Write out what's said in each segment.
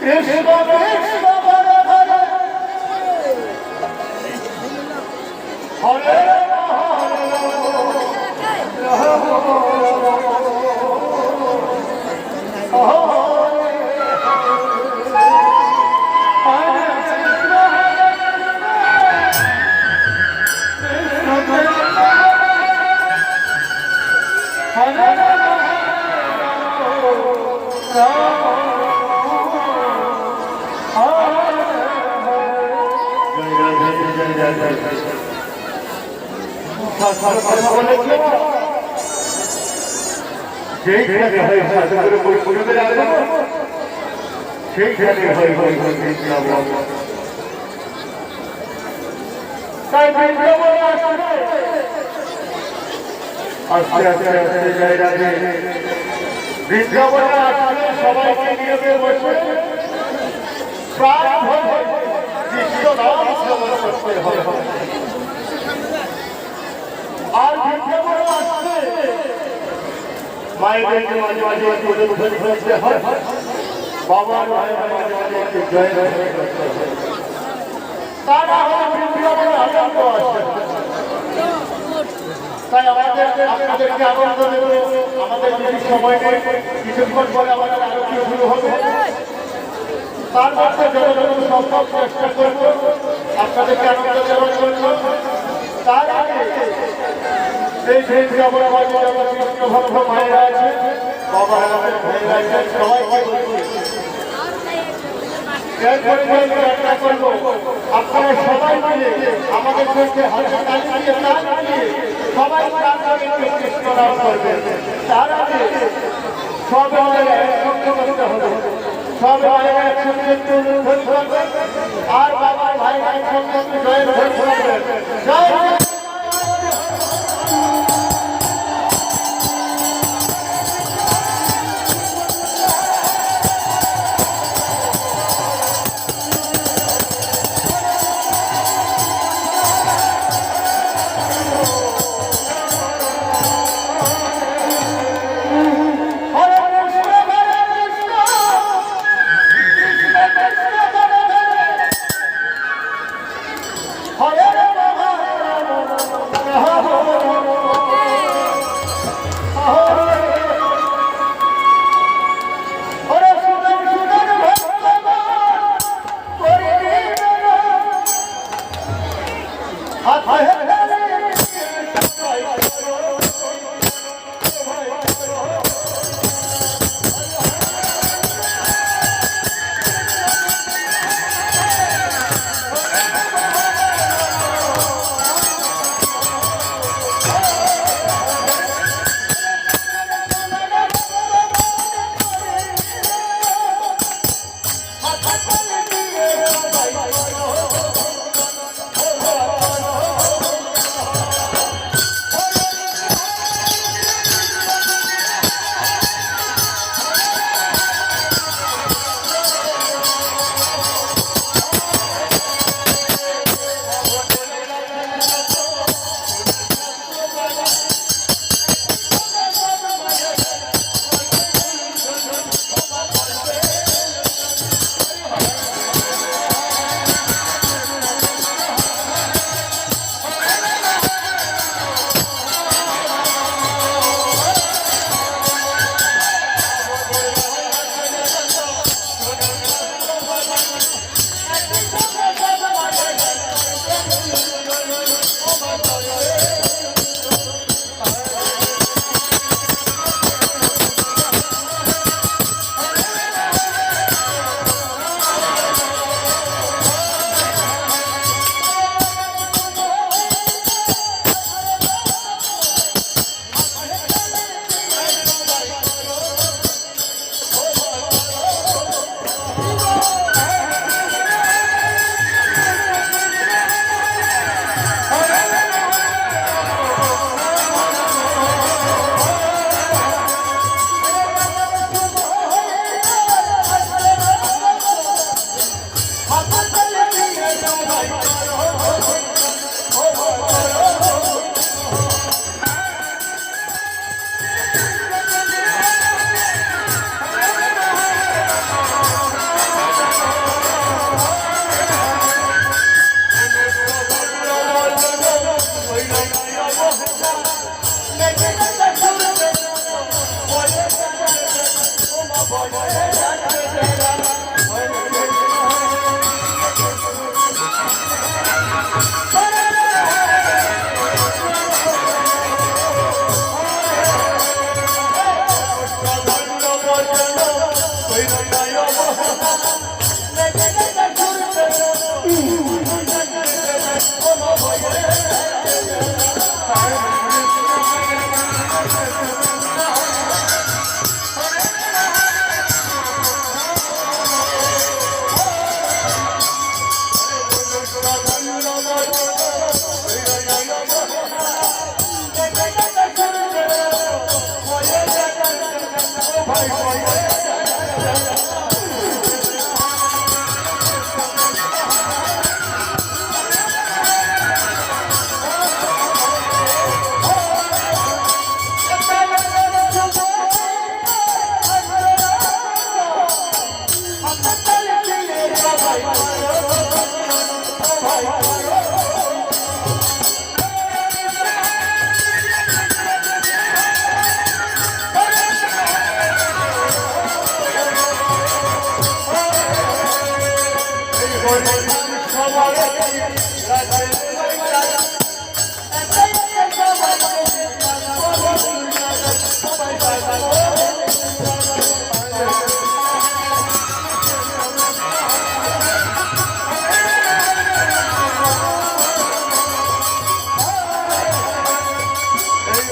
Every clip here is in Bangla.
কৃষ্ণ কৃষ্ণ হরে হরে হরে সেইখানে হয় সেইখানে হয় তাই আস্তে আস্তে আস্তে জায়গাতে বৃন্দাবনে আসলে সবাইকে নিয়ে বসে কৃষ্ণ নাম শ্রবণ করতে হবে। আর বৃন্দাবনে আসলে মায়েদেরকে মাঝে মাঝে ধরতে হয়, বাবার মাঝে মাঝে জয় করতে হয়। তার বৃন্দাবনে আনন্দ আসে। তাই আমাদেরকে আনন্দ দেব। আমাদের যদি সময় নেই, কিছুক্ষণ পরে আমাদের আরতি শুরু হবে। তার মধ্যে যতটুকু সম্ভব চেষ্টা করব আপনাদেরকে আনন্দ দেওয়ার জন্য। তার আগে এই বৃন্দাবনে কৃষ্ণ ভক্ত মায়েরা আছে, বাবার ভাইয়েরা আছে, সবাইকে বলছি এরপরে চেষ্টা করবো আপনারা সবাই মিলে আমাদের সঙ্গে হাতে তালি দিয়ে সবাই কৃষ্ণ নাম করবেন। তার আগে সব একসঙ্গে করতে হবে, সব একসঙ্গে আর বাবার ভাই একসঙ্গে জয় জয় হরে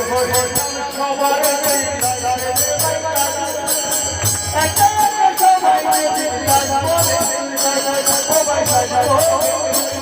ধরেছিলাম সবার চিন্তায় একটা একটা সবাই চিন্তায় বলে চিন্তায় সবাই সাজাবো